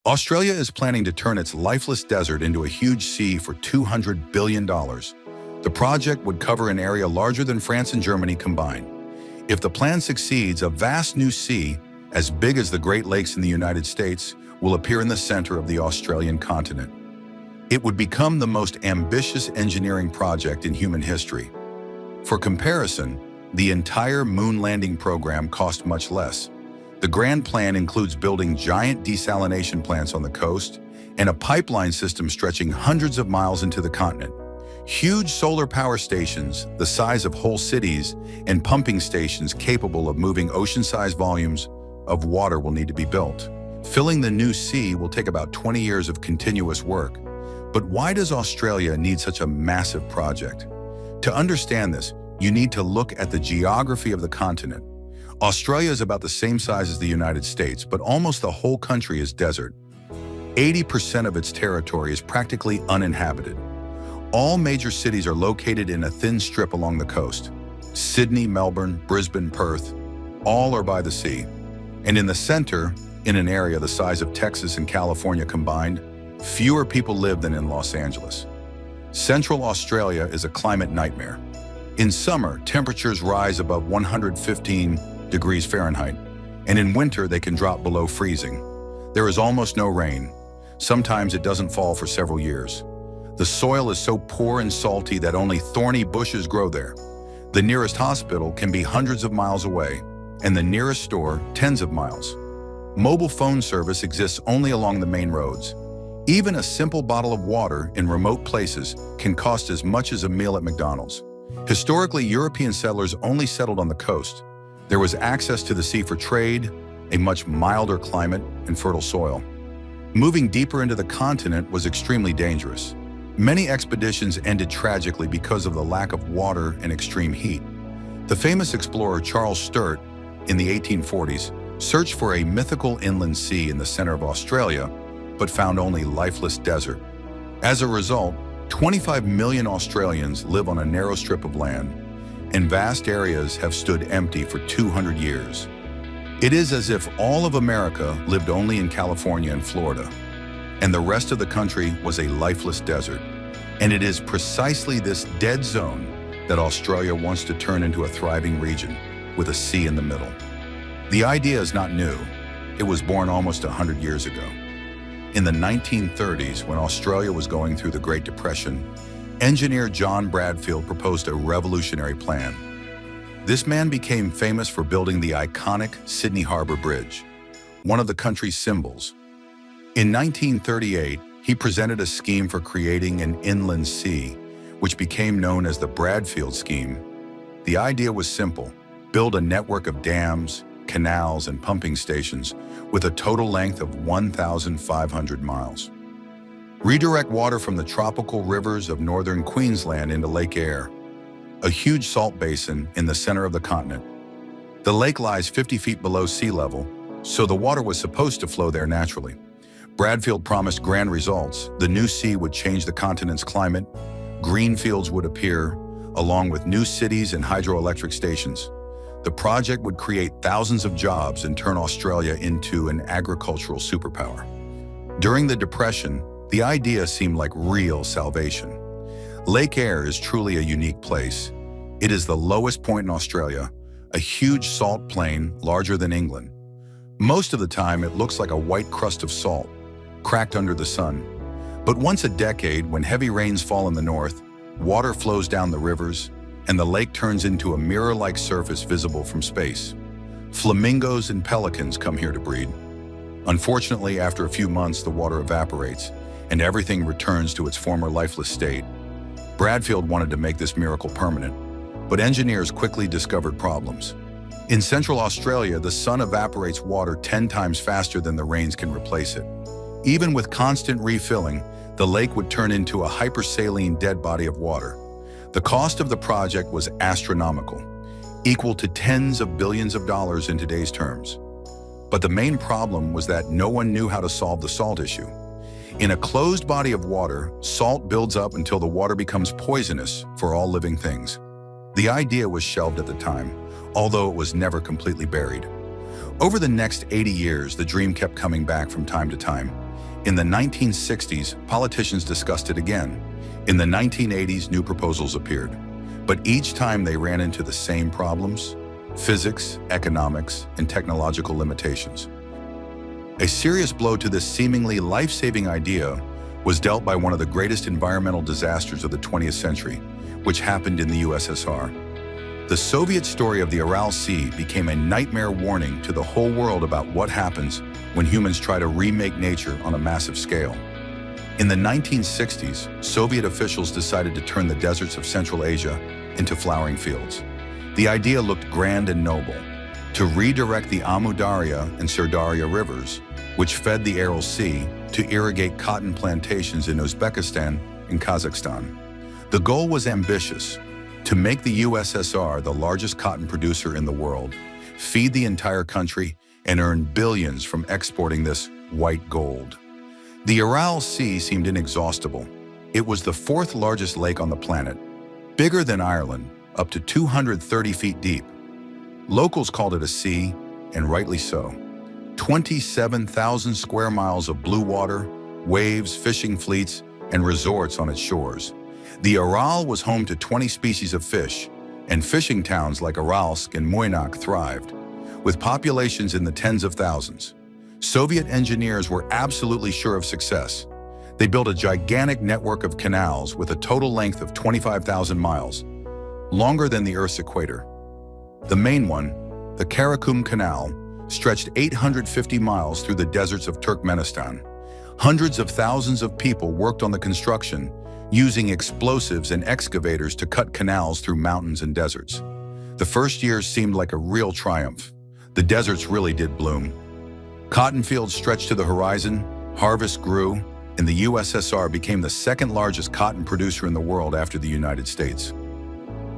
Australia is planning to turn its lifeless desert into a huge sea for $200 billion. The project would cover an area larger than France and Germany combined. If the plan succeeds, a vast new sea, as big as the Great Lakes in the United States, will appear in the center of the Australian continent. It would become the most ambitious engineering project in human history. For comparison, the entire moon landing program cost much less. The grand plan includes building giant desalination plants on the coast and a pipeline system stretching hundreds of miles into the continent. Huge solar power stations, the size of whole cities, and pumping stations capable of moving ocean-sized volumes of water will need to be built. Filling the new sea will take about 20 years of continuous work. But why does Australia need such a massive project? To understand this, you need to look at the geography of the continent. Australia is about the same size as the United States, but almost the whole country is desert. 80% of its territory is practically uninhabited. All major cities are located in a thin strip along the coast. Sydney, Melbourne, Brisbane, Perth, all are by the sea. And in the center, in an area the size of Texas and California combined, fewer people live than in Los Angeles. Central Australia is a climate nightmare. In summer, temperatures rise above 115 degrees Fahrenheit, and in winter they can drop below freezing. There is almost no rain. Sometimes it doesn't fall for several years. The soil is so poor and salty that only thorny bushes grow there. The nearest hospital can be hundreds of miles away, and the nearest store tens of miles. Mobile phone service exists only along the main roads. Even a simple bottle of water in remote places can cost as much as a meal at McDonald's. Historically, European settlers only settled on the coast. There was access to the sea for trade, a much milder climate, and fertile soil. Moving deeper into the continent was extremely dangerous. Many expeditions ended tragically because of the lack of water and extreme heat. The famous explorer Charles Sturt, in the 1840s, searched for a mythical inland sea in the center of Australia, but found only lifeless desert. As a result, 25 million Australians live on a narrow strip of land, and vast areas have stood empty for 200 years. It is as if all of America lived only in California and Florida, and the rest of the country was a lifeless desert. And it is precisely this dead zone that Australia wants to turn into a thriving region, with a sea in the middle. The idea is not new. It was born almost 100 years ago. In the 1930s, when Australia was going through the Great Depression, engineer John Bradfield proposed a revolutionary plan. This man became famous for building the iconic Sydney Harbour Bridge, one of the country's symbols. In 1938, he presented a scheme for creating an inland sea, which became known as the Bradfield Scheme. The idea was simple: build a network of dams, canals, and pumping stations with a total length of 1,500 miles. Redirect water from the tropical rivers of northern Queensland into Lake Eyre, a huge salt basin in the center of the continent. The lake lies 50 feet below sea level, so the water was supposed to flow there naturally. Bradfield promised grand results. The new sea would change the continent's climate, green fields would appear, along with new cities and hydroelectric stations. The project would create thousands of jobs and turn Australia into an agricultural superpower. During the Depression, the idea seemed like real salvation. Lake Eyre is truly a unique place. It is the lowest point in Australia, a huge salt plain larger than England. Most of the time, it looks like a white crust of salt, cracked under the sun. But once a decade, when heavy rains fall in the north, water flows down the rivers, and the lake turns into a mirror-like surface visible from space. Flamingos and pelicans come here to breed. Unfortunately, after a few months, the water evaporates, and everything returns to its former lifeless state. Bradfield wanted to make this miracle permanent, but engineers quickly discovered problems. In central Australia, the sun evaporates water 10 times faster than the rains can replace it. Even with constant refilling, the lake would turn into a hypersaline dead body of water. The cost of the project was astronomical, equal to tens of billions of dollars in today's terms. But the main problem was that no one knew how to solve the salt issue. In a closed body of water, salt builds up until the water becomes poisonous for all living things. The idea was shelved at the time, although it was never completely buried. Over the next 80 years, the dream kept coming back from time to time. In the 1960s, politicians discussed it again. In the 1980s, new proposals appeared. But each time they ran into the same problems: physics, economics, and technological limitations. A serious blow to this seemingly life-saving idea was dealt by one of the greatest environmental disasters of the 20th century, which happened in the USSR. The Soviet story of the Aral Sea became a nightmare warning to the whole world about what happens when humans try to remake nature on a massive scale. In the 1960s, Soviet officials decided to turn the deserts of Central Asia into flowering fields. The idea looked grand and noble: to redirect the Amu Darya and Sirdarya rivers, which fed the Aral Sea, to irrigate cotton plantations in Uzbekistan and Kazakhstan. The goal was ambitious: to make the USSR the largest cotton producer in the world, feed the entire country, and earn billions from exporting this white gold. The Aral Sea seemed inexhaustible. It was the fourth largest lake on the planet, bigger than Ireland, up to 230 feet deep. Locals called it a sea, and rightly so. 27,000 square miles of blue water, waves, fishing fleets, and resorts on its shores. The Aral was home to 20 species of fish, and fishing towns like Aralsk and Moynak thrived, with populations in the tens of thousands. Soviet engineers were absolutely sure of success. They built a gigantic network of canals with a total length of 25,000 miles, longer than the Earth's equator. The main one, the Karakum Canal, stretched 850 miles through the deserts of Turkmenistan. Hundreds of thousands of people worked on the construction, using explosives and excavators to cut canals through mountains and deserts. The first years seemed like a real triumph. The deserts really did bloom. Cotton fields stretched to the horizon, harvests grew, and the USSR became the second largest cotton producer in the world after the United States.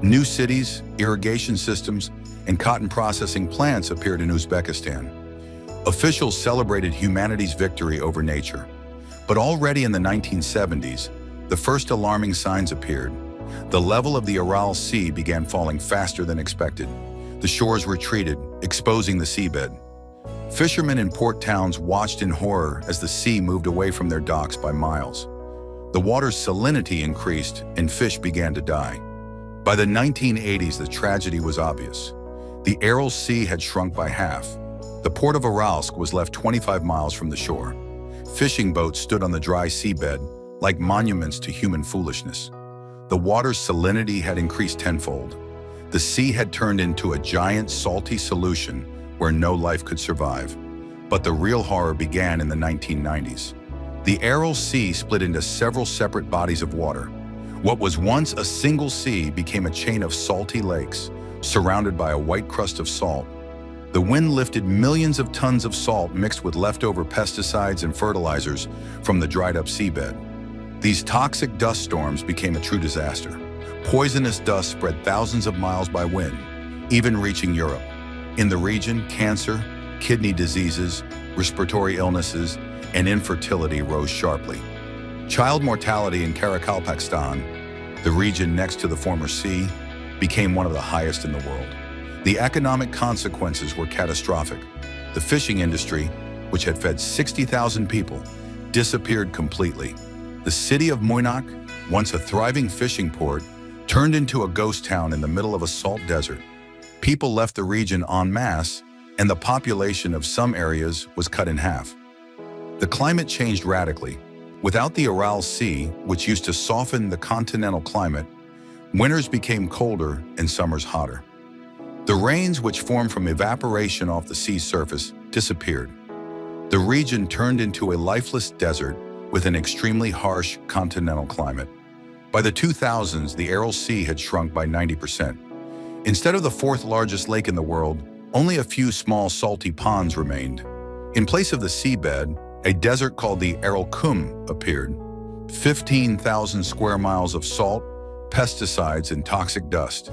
New cities, irrigation systems, and cotton processing plants appeared in Uzbekistan. Officials celebrated humanity's victory over nature. But already in the 1970s, the first alarming signs appeared. The level of the Aral Sea began falling faster than expected. The shores retreated, exposing the seabed. Fishermen in port towns watched in horror as the sea moved away from their docks by miles. The water's salinity increased and fish began to die. By the 1980s, the tragedy was obvious. The Aral Sea had shrunk by half. The port of Aralsk was left 25 miles from the shore. Fishing boats stood on the dry seabed, like monuments to human foolishness. The water's salinity had increased tenfold. The sea had turned into a giant salty solution where no life could survive. But the real horror began in the 1990s. The Aral Sea split into several separate bodies of water. What was once a single sea became a chain of salty lakes, surrounded by a white crust of salt. The wind lifted millions of tons of salt mixed with leftover pesticides and fertilizers from the dried-up seabed. These toxic dust storms became a true disaster. Poisonous dust spread thousands of miles by wind, even reaching Europe. In the region, cancer, kidney diseases, respiratory illnesses, and infertility rose sharply. Child mortality in Karakalpakstan, the region next to the former sea, became one of the highest in the world. The economic consequences were catastrophic. The fishing industry, which had fed 60,000 people, disappeared completely. The city of Moynak, once a thriving fishing port, turned into a ghost town in the middle of a salt desert. People left the region en masse, and the population of some areas was cut in half. The climate changed radically. Without the Aral Sea, which used to soften the continental climate, winters became colder and summers hotter. The rains, which formed from evaporation off the sea's surface, disappeared. The region turned into a lifeless desert with an extremely harsh continental climate. By the 2000s, the Aral Sea had shrunk by 90%. Instead of the fourth largest lake in the world, only a few small salty ponds remained. In place of the seabed, a desert called the Aral Kum appeared. 15,000 square miles of salt, pesticides, and toxic dust.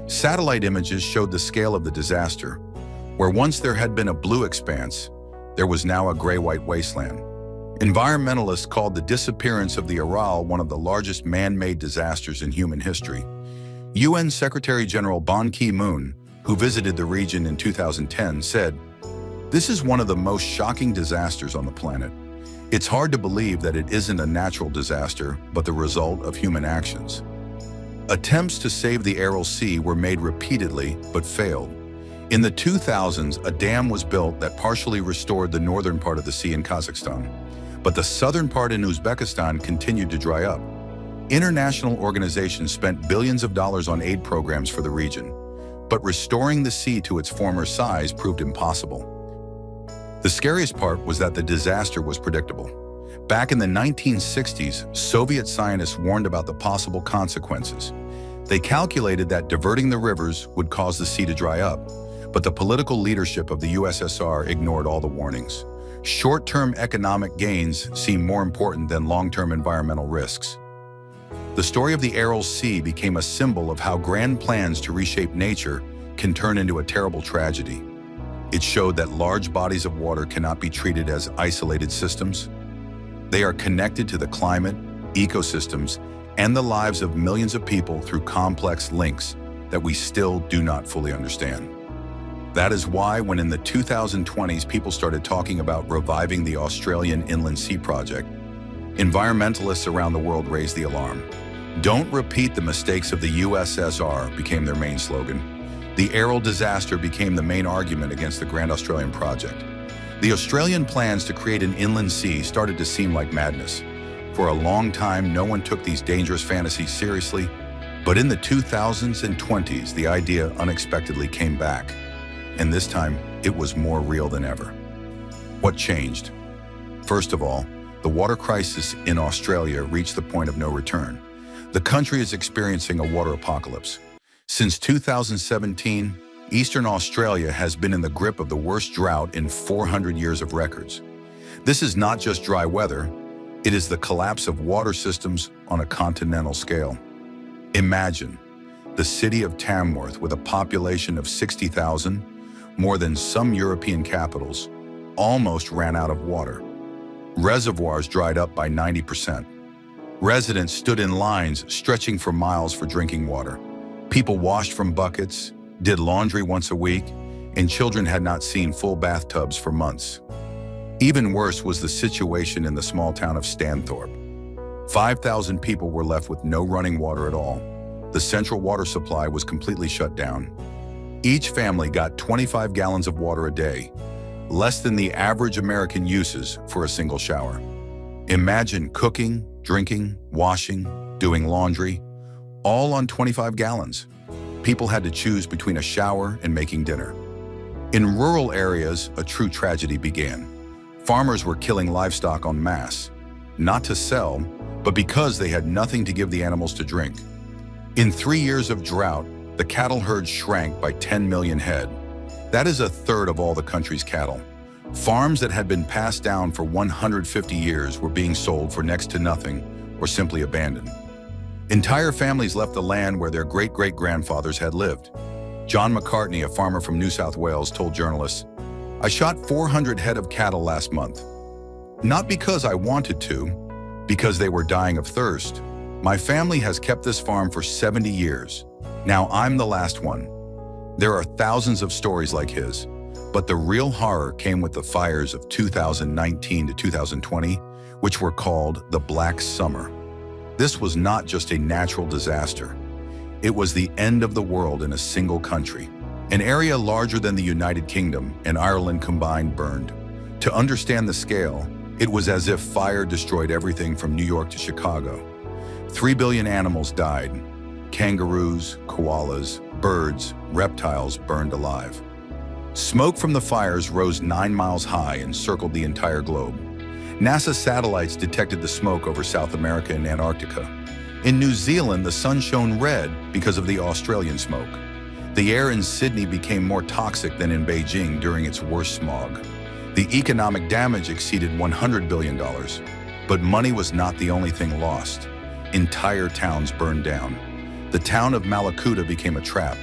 Satellite images showed the scale of the disaster. Where once there had been a blue expanse, there was now a gray-white wasteland. Environmentalists called the disappearance of the Aral one of the largest man-made disasters in human history. UN Secretary-General Ban Ki-moon, who visited the region in 2010, said, "This is one of the most shocking disasters on the planet. It's hard to believe that it isn't a natural disaster, but the result of human actions. Attempts to save the Aral Sea were made repeatedly, but failed. In the 2000s, a dam was built that partially restored the northern part of the sea in Kazakhstan, but the southern part in Uzbekistan continued to dry up. International organizations spent billions of dollars on aid programs for the region, but restoring the sea to its former size proved impossible. The scariest part was that the disaster was predictable. Back in the 1960s, Soviet scientists warned about the possible consequences. They calculated that diverting the rivers would cause the sea to dry up, but the political leadership of the USSR ignored all the warnings. Short-term economic gains seemed more important than long-term environmental risks. The story of the Aral Sea became a symbol of how grand plans to reshape nature can turn into a terrible tragedy. It showed that large bodies of water cannot be treated as isolated systems. They are connected to the climate, ecosystems, and the lives of millions of people through complex links that we still do not fully understand. That is why when in the 2020s people started talking about reviving the Australian Inland Sea Project, environmentalists around the world raised the alarm. "Don't repeat the mistakes of the USSR" became their main slogan. The Aral disaster became the main argument against the Grand Australian Project. The Australian plans to create an inland sea started to seem like madness. For a long time, no one took these dangerous fantasies seriously, but in the 2000s and 20s, the idea unexpectedly came back. And this time, it was more real than ever. What changed? First of all, the water crisis in Australia reached the point of no return. The country is experiencing a water apocalypse. Since 2017, Eastern Australia has been in the grip of the worst drought in 400 years of records. This is not just dry weather, it is the collapse of water systems on a continental scale. Imagine the city of Tamworth with a population of 60,000, more than some European capitals, almost ran out of water. Reservoirs dried up by 90%. Residents stood in lines stretching for miles for drinking water. People washed from buckets, did laundry once a week, and children had not seen full bathtubs for months. Even worse was the situation in the small town of Stanthorpe. 5,000 people were left with no running water at all. The central water supply was completely shut down. Each family got 25 gallons of water a day, less than the average American uses for a single shower. Imagine cooking, drinking, washing, doing laundry, all on 25 gallons. People had to choose between a shower and making dinner. In rural areas, a true tragedy began. Farmers were killing livestock en masse, not to sell, but because they had nothing to give the animals to drink. In 3 years of drought, the cattle herd shrank by 10 million head. That is a third of all the country's cattle. Farms that had been passed down for 150 years were being sold for next to nothing or simply abandoned. Entire families left the land where their great-great-grandfathers had lived. John McCartney, a farmer from New South Wales, told journalists, "I shot 400 head of cattle last month. Not because I wanted to, because they were dying of thirst. My family has kept this farm for 70 years. Now I'm the last one." There are thousands of stories like his, but the real horror came with the fires of 2019 to 2020, which were called the Black Summer. This was not just a natural disaster. It was the end of the world in a single country. An area larger than the United Kingdom and Ireland combined burned. To understand the scale, it was as if fire destroyed everything from New York to Chicago. 3 billion animals died. Kangaroos, koalas, birds, reptiles burned alive. Smoke from the fires rose 9 miles high and circled the entire globe. NASA satellites detected the smoke over South America and Antarctica. In New Zealand, the sun shone red because of the Australian smoke. The air in Sydney became more toxic than in Beijing during its worst smog. The economic damage exceeded $100 billion. But money was not the only thing lost. Entire towns burned down. The town of Malakuta became a trap.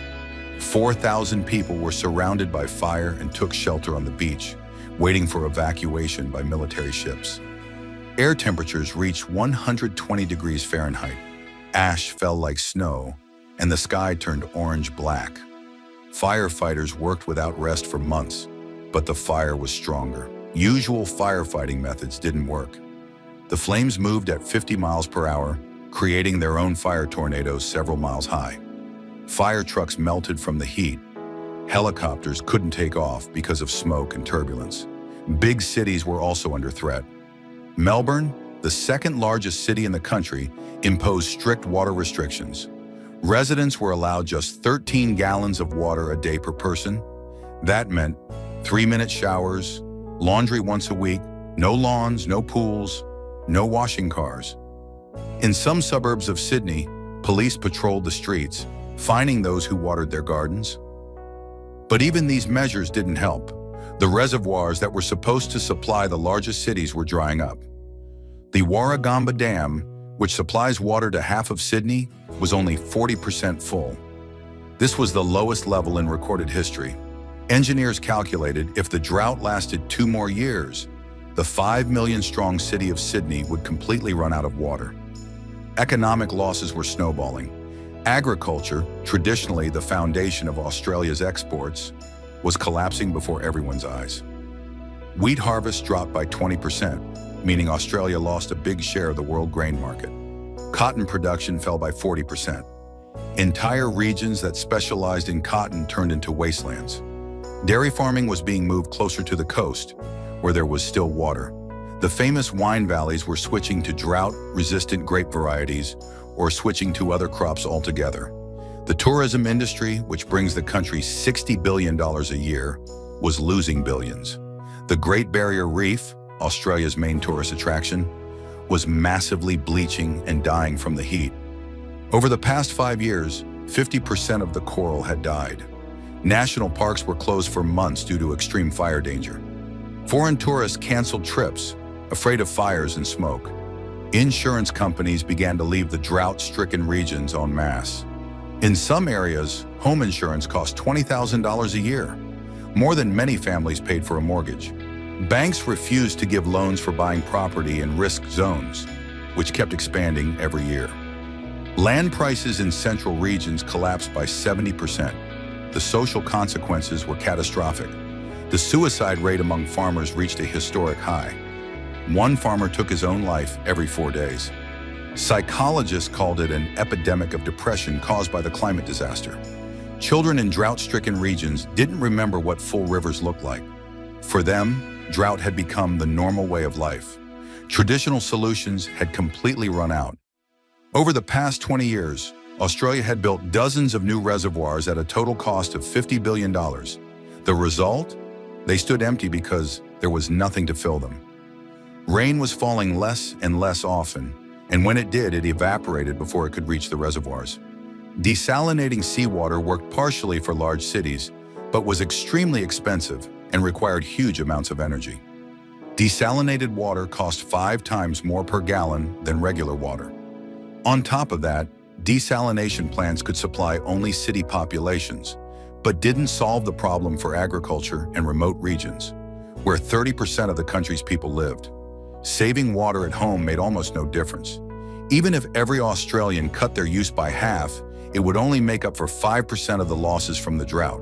4,000 people were surrounded by fire and took shelter on the beach, waiting for evacuation by military ships. Air temperatures reached 120 degrees Fahrenheit. Ash fell like snow, and the sky turned orange-black. Firefighters worked without rest for months, but the fire was stronger. Usual firefighting methods didn't work. The flames moved at 50 miles per hour, creating their own fire tornadoes several miles high. Fire trucks melted from the heat. Helicopters couldn't take off because of smoke and turbulence. Big cities were also under threat. Melbourne, the second largest city in the country, imposed strict water restrictions. Residents were allowed just 13 gallons of water a day per person. That meant 3-minute showers, laundry once a week, no lawns, no pools, no washing cars. In some suburbs of Sydney, police patrolled the streets, fining those who watered their gardens. But even these measures didn't help. The reservoirs that were supposed to supply the largest cities were drying up. The Warragamba Dam, which supplies water to half of Sydney, was only 40% full. This was the lowest level in recorded history. Engineers calculated if the drought lasted 2 more years, the 5 million-strong city of Sydney would completely run out of water. Economic losses were snowballing. Agriculture, traditionally the foundation of Australia's exports, was collapsing before everyone's eyes. Wheat harvest dropped by 20%, meaning Australia lost a big share of the world grain market. Cotton production fell by 40%. Entire regions that specialized in cotton turned into wastelands. Dairy farming was being moved closer to the coast, where there was still water. The famous wine valleys were switching to drought-resistant grape varieties or switching to other crops altogether. The tourism industry, which brings the country $60 billion a year, was losing billions. The Great Barrier Reef, Australia's main tourist attraction, was massively bleaching and dying from the heat. Over the past 5 years, 50% of the coral had died. National parks were closed for months due to extreme fire danger. Foreign tourists canceled trips, afraid of fires and smoke. Insurance companies began to leave the drought-stricken regions en masse. In some areas, home insurance cost $20,000 a year, more than many families paid for a mortgage. Banks refused to give loans for buying property in risk zones, which kept expanding every year. Land prices in central regions collapsed by 70%. The social consequences were catastrophic. The suicide rate among farmers reached a historic high. One farmer took his own life every 4 days. Psychologists called it an epidemic of depression caused by the climate disaster. Children in drought-stricken regions didn't remember what full rivers looked like. For them, drought had become the normal way of life. Traditional solutions had completely run out. Over the past 20 years, Australia had built dozens of new reservoirs at a total cost of $50 billion. The result? They stood empty because there was nothing to fill them. Rain was falling less and less often, and when it did, it evaporated before it could reach the reservoirs. Desalinating seawater worked partially for large cities, but was extremely expensive and required huge amounts of energy. Desalinated water cost 5 times more per gallon than regular water. On top of that, desalination plants could supply only city populations, but didn't solve the problem for agriculture and remote regions, where 30% of the country's people lived. Saving water at home made almost no difference. Even if every Australian cut their use by half, it would only make up for 5% of the losses from the drought.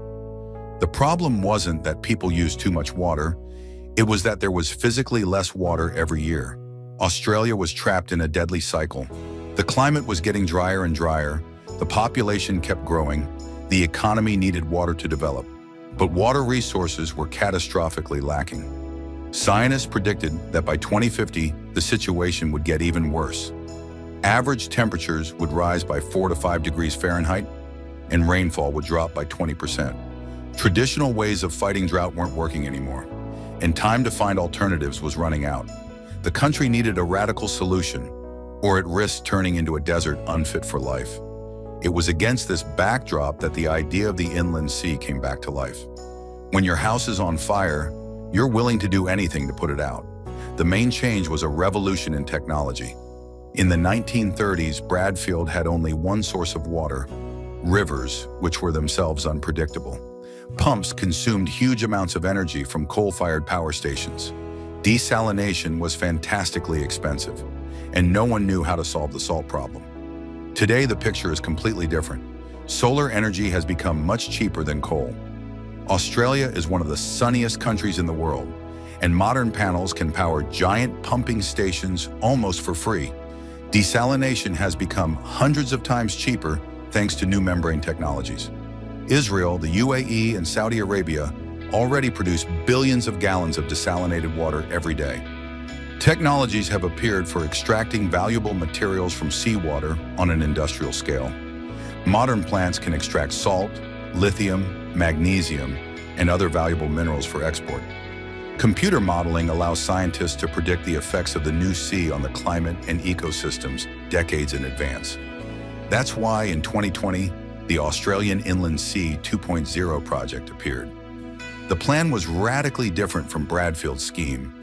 The problem wasn't that people used too much water, it was that there was physically less water every year. Australia was trapped in a deadly cycle. The climate was getting drier and drier, the population kept growing, the economy needed water to develop, but water resources were catastrophically lacking. Scientists predicted that by 2050, the situation would get even worse. Average temperatures would rise by 4 to 5 degrees Fahrenheit, and rainfall would drop by 20%. Traditional ways of fighting drought weren't working anymore, and time to find alternatives was running out. The country needed a radical solution, or it risked turning into a desert unfit for life. It was against this backdrop that the idea of the inland sea came back to life. When your house is on fire, you're willing to do anything to put it out. The main change was a revolution in technology. In the 1930s, Bradfield had only one source of water, rivers, which were themselves unpredictable. Pumps consumed huge amounts of energy from coal-fired power stations. Desalination was fantastically expensive, and no one knew how to solve the salt problem. Today, the picture is completely different. Solar energy has become much cheaper than coal. Australia is one of the sunniest countries in the world, and modern panels can power giant pumping stations almost for free. Desalination has become hundreds of times cheaper thanks to new membrane technologies. Israel, the UAE, and Saudi Arabia already produce billions of gallons of desalinated water every day. Technologies have appeared for extracting valuable materials from seawater on an industrial scale. Modern plants can extract salt, lithium, magnesium, and other valuable minerals for export. Computer modeling allows scientists to predict the effects of the new sea on the climate and ecosystems decades in advance. That's why in 2020, the Australian Inland Sea 2.0 project appeared. The plan was radically different from Bradfield Scheme.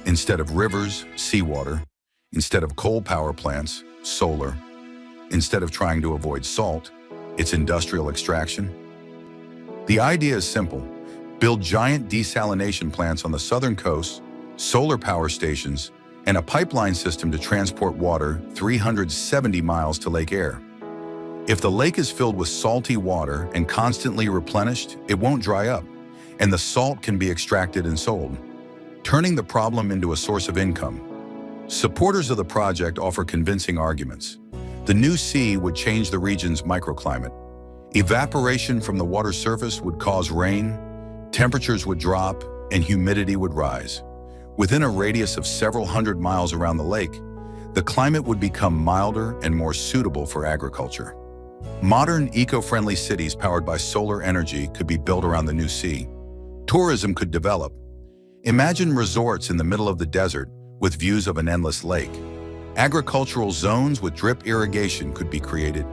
Instead of rivers, seawater. Instead of coal power plants, solar. Instead of trying to avoid salt, it's industrial extraction. The idea is simple. Build giant desalination plants on the southern coast, solar power stations, and a pipeline system to transport water 370 miles to Lake Eyre. If the lake is filled with salty water and constantly replenished, it won't dry up, and the salt can be extracted and sold, turning the problem into a source of income. Supporters of the project offer convincing arguments. The new sea would change the region's microclimate. Evaporation from the water's surface would cause rain, temperatures would drop, and humidity would rise. Within a radius of several hundred miles around the lake, the climate would become milder and more suitable for agriculture. Modern, eco-friendly cities powered by solar energy could be built around the new sea. Tourism could develop. Imagine resorts in the middle of the desert with views of an endless lake. Agricultural zones with drip irrigation could be created.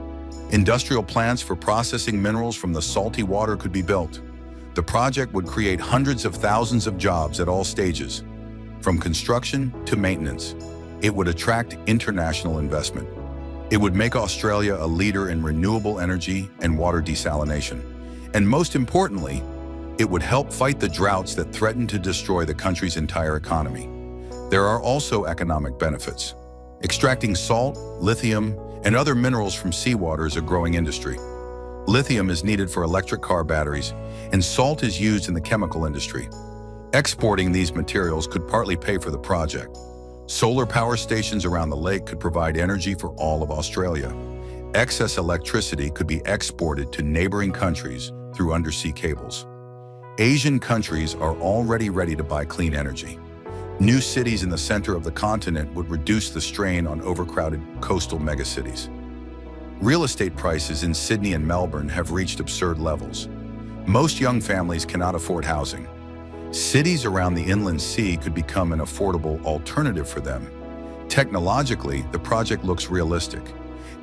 Industrial plants for processing minerals from the salty water could be built. The project would create hundreds of thousands of jobs at all stages, from construction to maintenance. It would attract international investment. It would make Australia a leader in renewable energy and water desalination. And most importantly, it would help fight the droughts that threaten to destroy the country's entire economy. There are also economic benefits. Extracting salt, lithium, and other minerals from seawater is a growing industry. Lithium is needed for electric car batteries, and salt is used in the chemical industry. Exporting these materials could partly pay for the project. Solar power stations around the lake could provide energy for all of Australia. Excess electricity could be exported to neighboring countries through undersea cables. Asian countries are already ready to buy clean energy. New cities in the center of the continent would reduce the strain on overcrowded coastal megacities. Real estate prices in Sydney and Melbourne have reached absurd levels. Most young families cannot afford housing. Cities around the inland sea could become an affordable alternative for them. Technologically, the project looks realistic.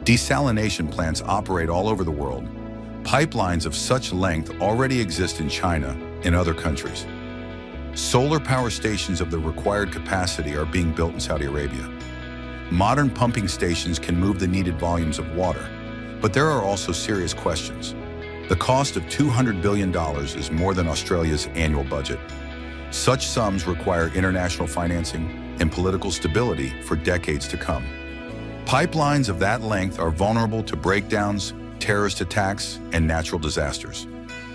Desalination plants operate all over the world. Pipelines of such length already exist in China and other countries. Solar power stations of the required capacity are being built in Saudi Arabia. Modern pumping stations can move the needed volumes of water, but there are also serious questions. The cost of $200 billion is more than Australia's annual budget. Such sums require international financing and political stability for decades to come. Pipelines of that length are vulnerable to breakdowns, terrorist attacks, and natural disasters.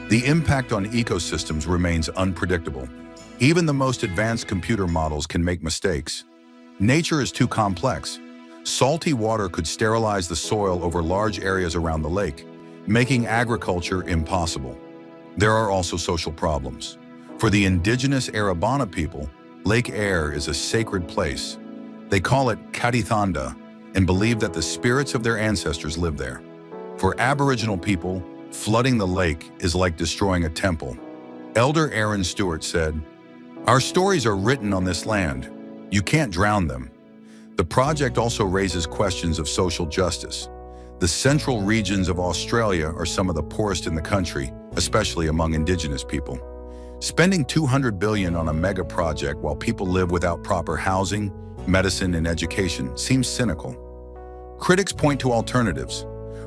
The impact on ecosystems remains unpredictable. Even the most advanced computer models can make mistakes. Nature is too complex. Salty water could sterilize the soil over large areas around the lake, making agriculture impossible. There are also social problems. For the indigenous Arabana people, Lake Eyre is a sacred place. They call it Kadithanda and believe that the spirits of their ancestors live there. For Aboriginal people, flooding the lake is like destroying a temple. Elder Aaron Stewart said, "Our stories are written on this land. You can't drown them." The project also raises questions of social justice. The central regions of Australia are some of the poorest in the country, especially among Indigenous people. Spending $200 billion on a mega project while people live without proper housing, medicine, and education seems cynical. Critics point to alternatives.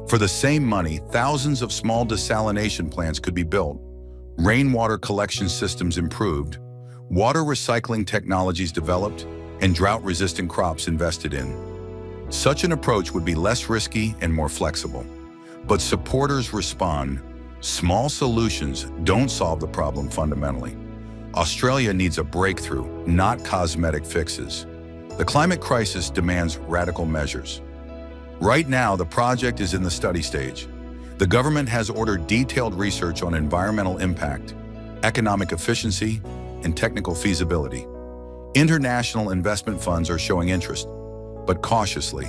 For the same money, thousands of small desalination plants could be built, rainwater collection systems improved, water recycling technologies developed, and drought-resistant crops invested in. Such an approach would be less risky and more flexible. But supporters respond, small solutions don't solve the problem fundamentally. Australia needs a breakthrough, not cosmetic fixes. The climate crisis demands radical measures. Right now, the project is in the study stage. The government has ordered detailed research on environmental impact, economic efficiency, and technical feasibility. International investment funds are showing interest, but cautiously.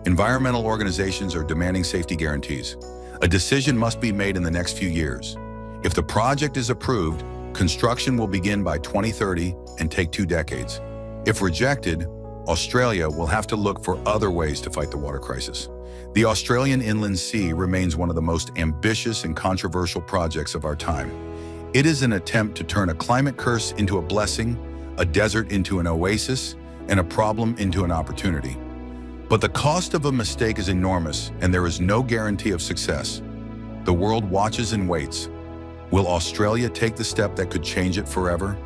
Environmental organizations are demanding safety guarantees. A decision must be made in the next few years. If the project is approved, construction will begin by 2030 and take 2 decades. If rejected, Australia will have to look for other ways to fight the water crisis. The Australian Inland Sea remains one of the most ambitious and controversial projects of our time. It is an attempt to turn a climate curse into a blessing, a desert into an oasis, and a problem into an opportunity. But the cost of a mistake is enormous, and there is no guarantee of success. The world watches and waits. Will Australia take the step that could change it forever?